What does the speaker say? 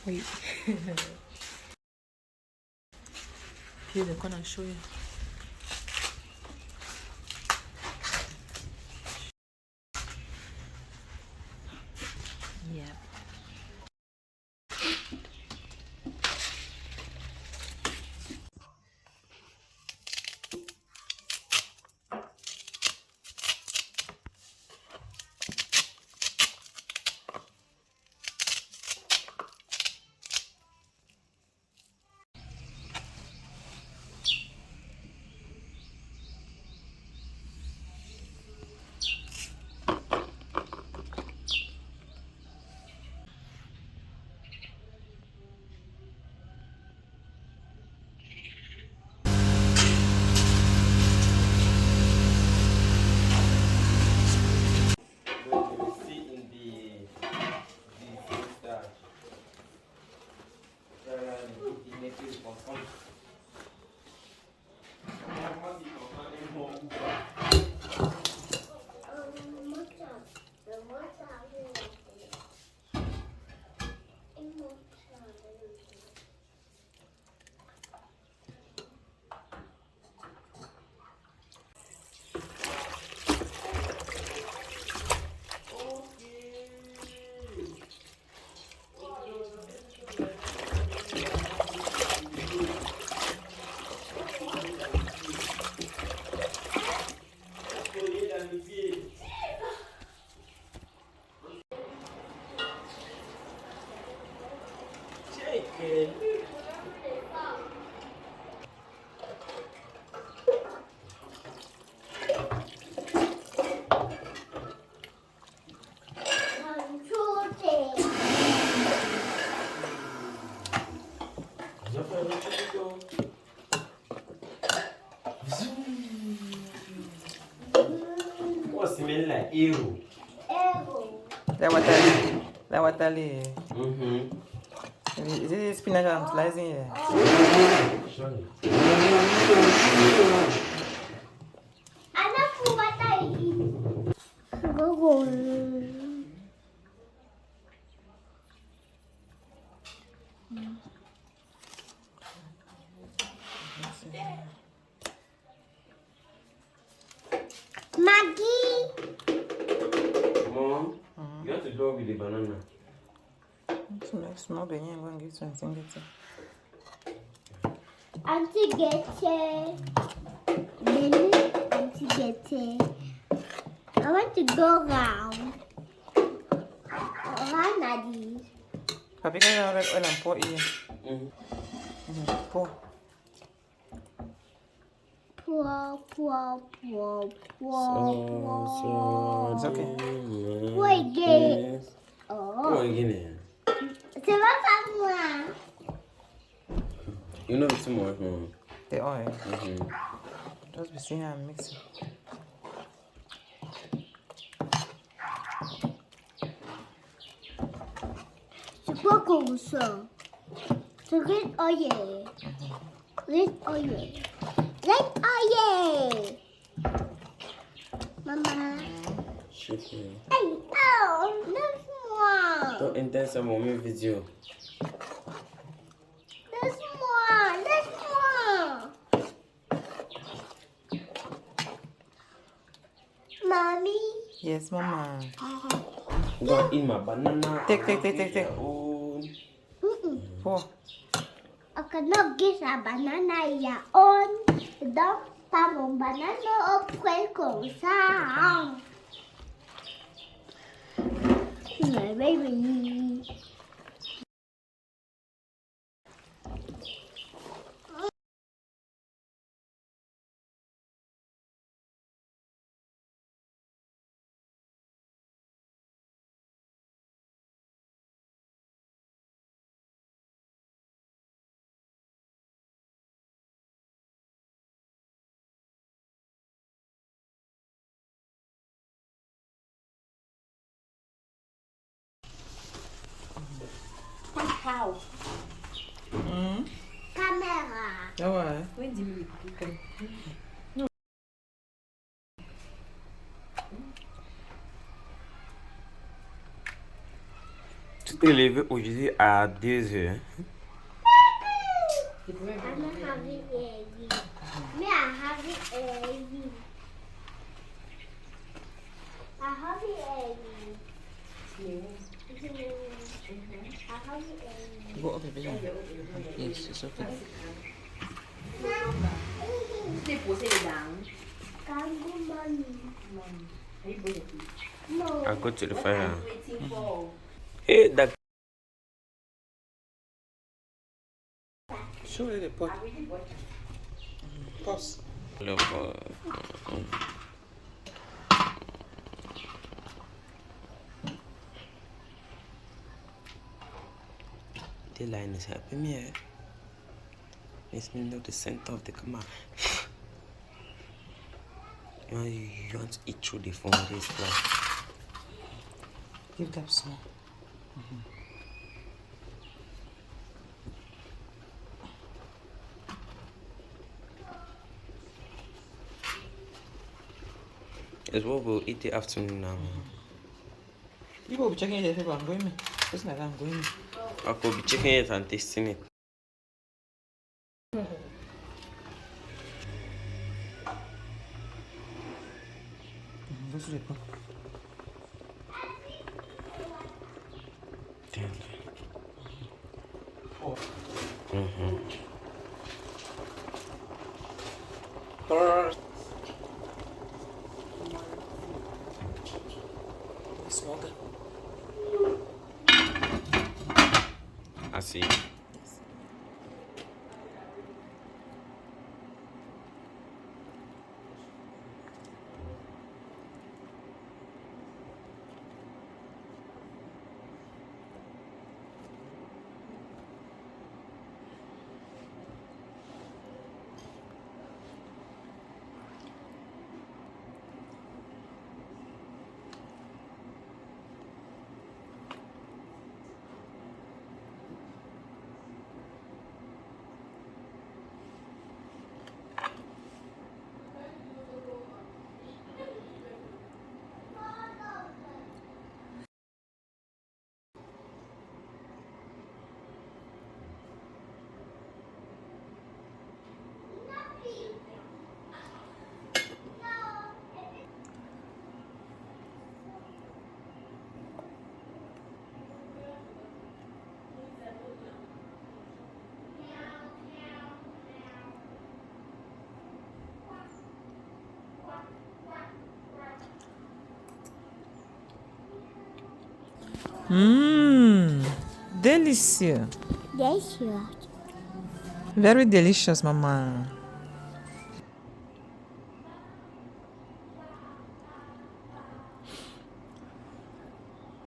Wait. Here they're gonna show you. Yeah. What's the mean like arrow? That what I live. Is it spinach I'm slicing here? Surely. Maggie. Mom, you have to go with the banana. Small baby, I'm going to get something. Auntie get it. Then Auntie get it. I want to go round. Around Daddy. Papi, can you have oil and pour here? Pour. Pour. It's okay. Pour again. Oh, again. C'est pas moi. You know it's more. The oil. Just be seeing and mixing. C'est pas comme ça. C'est red oil. Red oil. Red oil. Maman. Chicken. Hey, oh, laisse-moi. Don't intense on my video. Laisse-moi. Mommy. Yes, mama. Go in my banana. Take. Oh. Pour. I cannot get a banana here on. Donc, pas mon banana au près comme ça. My baby. How? Caméra. Ah ouais. Oui, dis-moi. Tu t'es levé aujourd'hui à 2 heures. I'm not having egg. Me, I'm having egg. I'm having egg. I'm having egg. Go up a bit. Yes, it's okay. Can't go money. No. I go to the fire. Hey, that. Show her the pot. Pause. The line is helping me. Makes me know the center of the camera. You want to eat through the phone this way. Give that small. It's what we'll eat the afternoon now. You go be checking it if I'm going me. It's not I'm going me. I could be checking it and tasting it. Go to the pot. Smoke it. I see. Delícia. Delicious. Very delicious, mama.